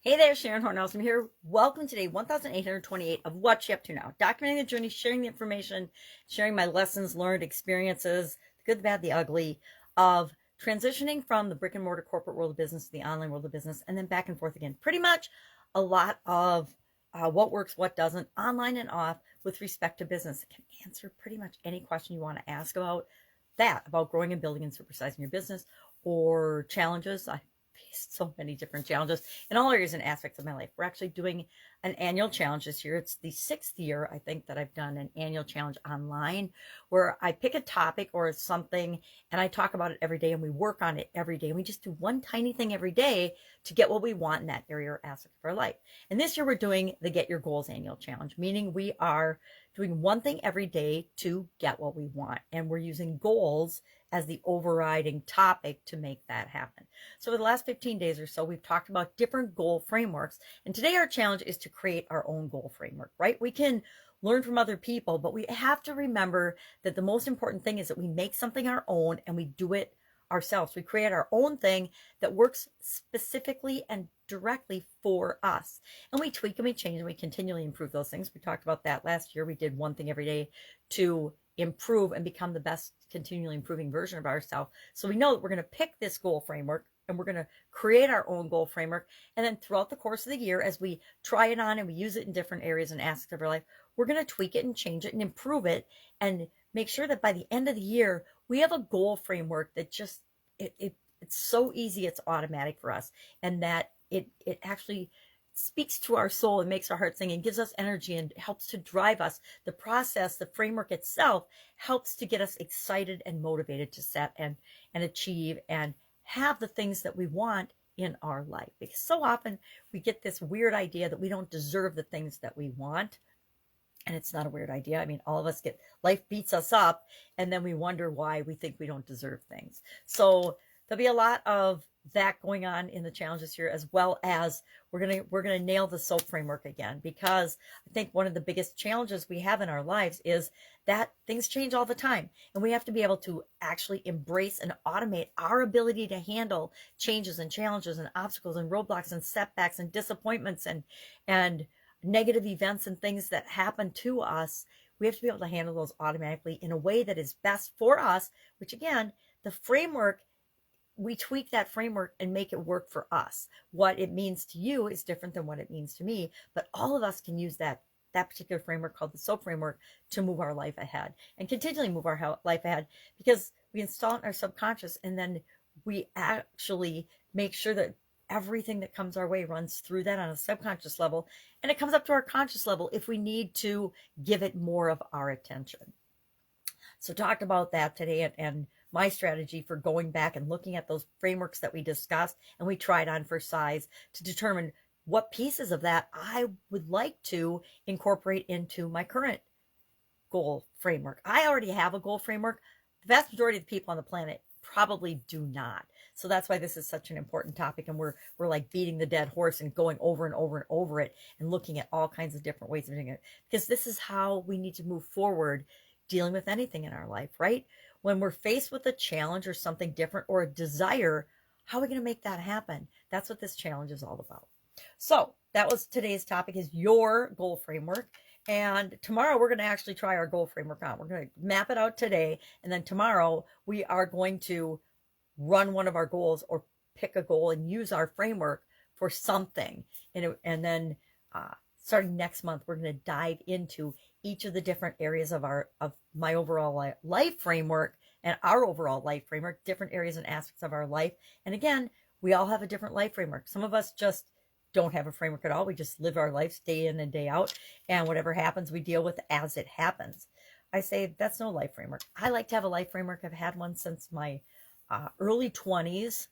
Hey there, Sharon Horne-Ellstrom here. Welcome to day 1828 of What You Up To Now. Documenting the journey, sharing the information, sharing my lessons learned, experiences, the good, the bad, the ugly, of transitioning from the brick and mortar corporate world of business to the online world of business, and then back and forth again. Pretty much a lot of what works, what doesn't, online and off, with respect to business. It can answer pretty much any question you want to ask about that, about growing and building and supersizing your business, or challenges. I faced so many different challenges in all areas and aspects of my life. We're actually doing an annual challenge this year. It's the 6th year, I think, that I've done an annual challenge online where I pick a topic or something and I talk about it every day and we work on it every day. And we just do one tiny thing every day to get what we want in that area or aspect of our life. And this year we're doing the Get Your Goals annual challenge, meaning we are doing one thing every day to get what we want. And we're using goals as the overriding topic to make that happen. So for the last 15 days or so, we've talked about different goal frameworks. And today our challenge is to create our own goal framework, right? We can learn from other people, but we have to remember that the most important thing is that we make something our own and we do it ourselves. We create our own thing that works specifically and directly for us. And we tweak and we change and we continually improve those things. We talked about that last year. We did one thing every day to improve and become the best continually improving version of ourselves. So we know that we're going to pick this goal framework and we're going to create our own goal framework. And then throughout the course of the year, as we try it on and we use it in different areas and aspects of our life, we're going to tweak it and change it and improve it and make sure that by the end of the year, we have a goal framework that just, it's so easy, it's automatic for us. And that it actually speaks to our soul and makes our heart sing and gives us energy and helps to drive us. The process, the framework itself helps to get us excited and motivated to set and achieve and have the things that we want in our life. Because so often we get this weird idea that we don't deserve the things that we want. And it's not a weird idea. I mean, all of us get, life beats us up and then we wonder why we think we don't deserve things. So there'll be a lot of that going on in the challenges here, as well as we're gonna nail the SOAP framework again, because I think one of the biggest challenges we have in our lives is that things change all the time, and we have to be able to actually embrace and automate our ability to handle changes and challenges and obstacles and roadblocks and setbacks and disappointments and negative events and things that happen to us. We have to be able to handle those automatically in a way that is best for us, which again, the framework, we tweak that framework and make it work for us. What it means to you is different than what it means to me, but all of us can use that particular framework called the SOAP framework to move our life ahead and continually move our life ahead, because we install it in our subconscious and then we actually make sure that everything that comes our way runs through that on a subconscious level, and it comes up to our conscious level if we need to give it more of our attention. So talked about that today and my strategy for going back and looking at those frameworks that we discussed and we tried on for size to determine what pieces of that I would like to incorporate into my current goal framework. I already have a goal framework. The vast majority of the people on the planet probably do not. So that's why this is such an important topic, and we're like beating the dead horse and going over and over and over it and looking at all kinds of different ways of doing it, because this is how we need to move forward dealing with anything in our life, right? When we're faced with a challenge or something different or a desire, how are we going to make that happen? That's what this challenge is all about. So that was today's topic, is your goal framework. And tomorrow we're going to actually try our goal framework out. We're going to map it out today. And then tomorrow we are going to run one of our goals or pick a goal and use our framework for something. And then starting next month, we're going to dive into each of the different areas of my overall life framework and our overall life framework, different areas and aspects of our life. And again, we all have a different life framework. Some of us just don't have a framework at all. We just live our lives day in and day out, and whatever happens, we deal with as it happens. I say that's no life framework. I like to have a life framework. I've had one since my early 20s.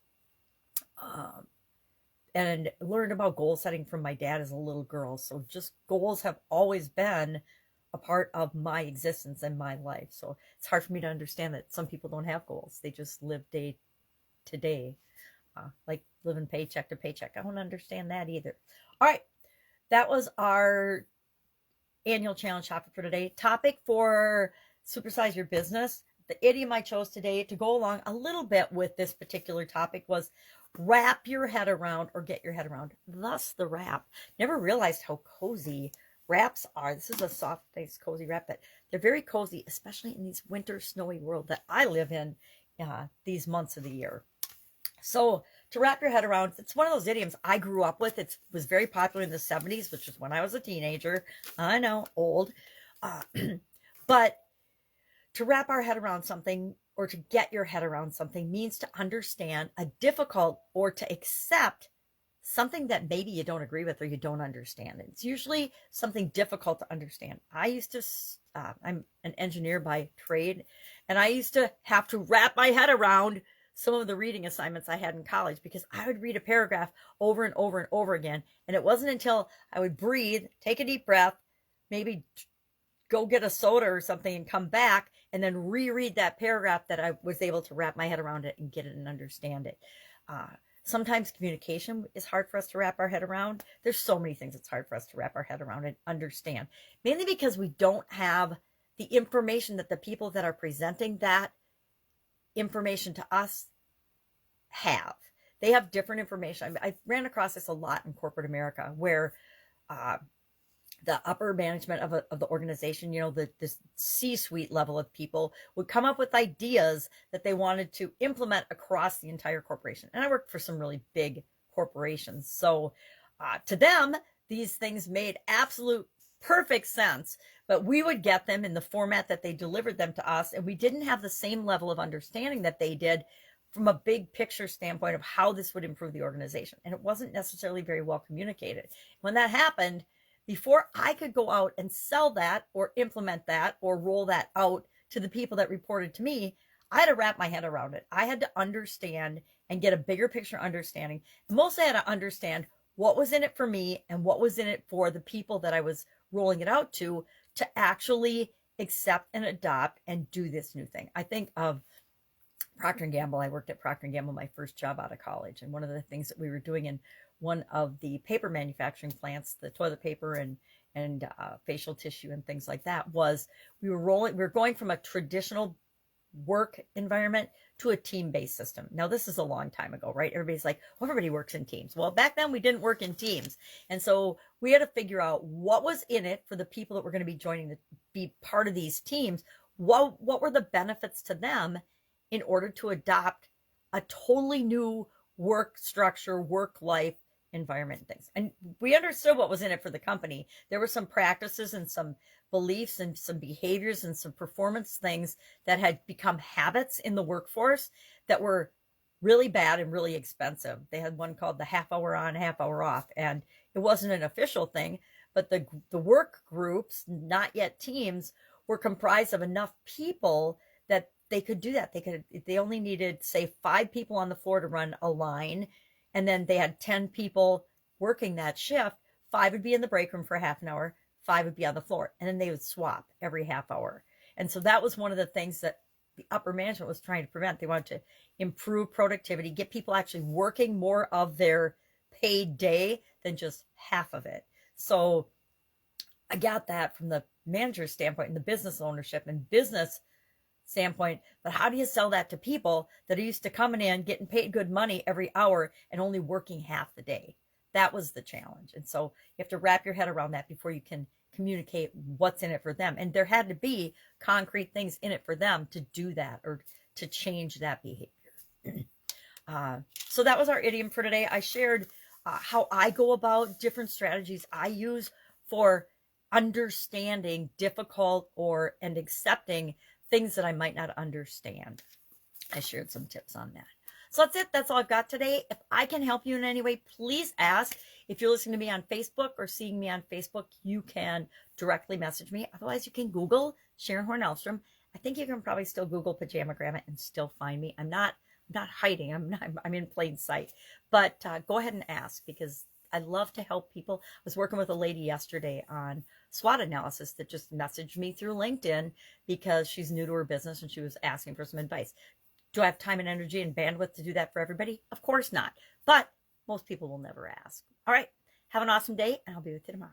And learned about goal setting from my dad as a little girl. So just goals have always been a part of my existence and my life. So it's hard for me to understand that some people don't have goals. They just live day to day, like living paycheck to paycheck. I don't understand that either. All right. That was our annual challenge topic for today. Topic for Supersize Your Business. The idiom I chose today to go along a little bit with this particular topic was wrap your head around or get your head around. Thus the wrap. Never realized how cozy wraps are. This is a soft, nice, cozy wrap, but they're very cozy, especially in these winter snowy world that I live in these months of the year. So to wrap your head around, it's one of those idioms I grew up with. It was very popular in the 70s, which is when I was a teenager. I know, old. But to wrap our head around something or to get your head around something means to understand a difficult or to accept something that maybe you don't agree with or you don't understand. It's usually something difficult to understand. I'm an engineer by trade, and I used to have to wrap my head around some of the reading assignments I had in college because I would read a paragraph over and over and over again. And it wasn't until I would breathe, take a deep breath, maybe go get a soda or something and come back and then reread that paragraph that I was able to wrap my head around it and get it and understand it. Sometimes communication is hard for us to wrap our head around. There's so many things it's hard for us to wrap our head around and understand, mainly because we don't have the information that the people that are presenting that information to us have. They have different information. I ran across this a lot in corporate America where the upper management of the organization, this C-suite level of people would come up with ideas that they wanted to implement across the entire corporation. And I worked for some really big corporations. So to them, these things made absolute perfect sense, but we would get them in the format that they delivered them to us. And we didn't have the same level of understanding that they did from a big picture standpoint of how this would improve the organization. And it wasn't necessarily very well communicated. When that happened, before I could go out and sell that or implement that or roll that out to the people that reported to me, I had to wrap my head around it. I had to understand and get a bigger picture understanding. Mostly I had to understand what was in it for me and what was in it for the people that I was rolling it out to actually accept and adopt and do this new thing. I think of Procter & Gamble. I worked at Procter & Gamble, my first job out of college. And one of the things that we were doing in one of the paper manufacturing plants, the toilet paper and facial tissue and things like that, was we were going from a traditional work environment to a team-based system. Now, this is a long time ago, right? Everybody's like, well, everybody works in teams. Well, back then we didn't work in teams. And so we had to figure out what was in it for the people that were going to be joining, be part of these teams. What were the benefits to them in order to adopt a totally new work structure, work life environment and things. And we understood what was in it for the company. There were some practices and some beliefs and some behaviors and some performance things that had become habits in the workforce that were really bad and really expensive. They had one called the half hour on, half hour off, and it wasn't an official thing, but the work groups, not yet teams, were comprised of enough people that they could do that. They only needed, say, 5 people on the floor to run a line, and then they had 10 people working that shift. 5 would be in the break room for half an hour, 5 would be on the floor, and then they would swap every half hour. And so that was one of the things that the upper management was trying to prevent. They wanted to improve productivity, get people actually working more of their paid day than just half of it. So I got that from the manager's standpoint and the business ownership and business standpoint. But how do you sell that to people that are used to coming in, getting paid good money every hour and only working half the day? That was the challenge. And so you have to wrap your head around that before you can communicate what's in it for them. And there had to be concrete things in it for them to do that or to change that behavior. So that was our idiom for today. I shared how I go about different strategies I use for understanding difficult and accepting things that I might not understand. I shared some tips on that. So that's it. That's all I've got today. If I can help you in any way, please ask. If you're listening to me on Facebook or seeing me on Facebook, you can directly message me. Otherwise, you can Google Sharon Horne-Ellstrom. I think you can probably still Google Pajama Grandma and still find me. I'm not hiding. I'm in plain sight. But go ahead and ask, because I love to help people. I was working with a lady yesterday on SWOT analysis that just messaged me through LinkedIn because she's new to her business and she was asking for some advice. Do I have time and energy and bandwidth to do that for everybody? Of course not. But most people will never ask. All right. Have an awesome day, and I'll be with you tomorrow.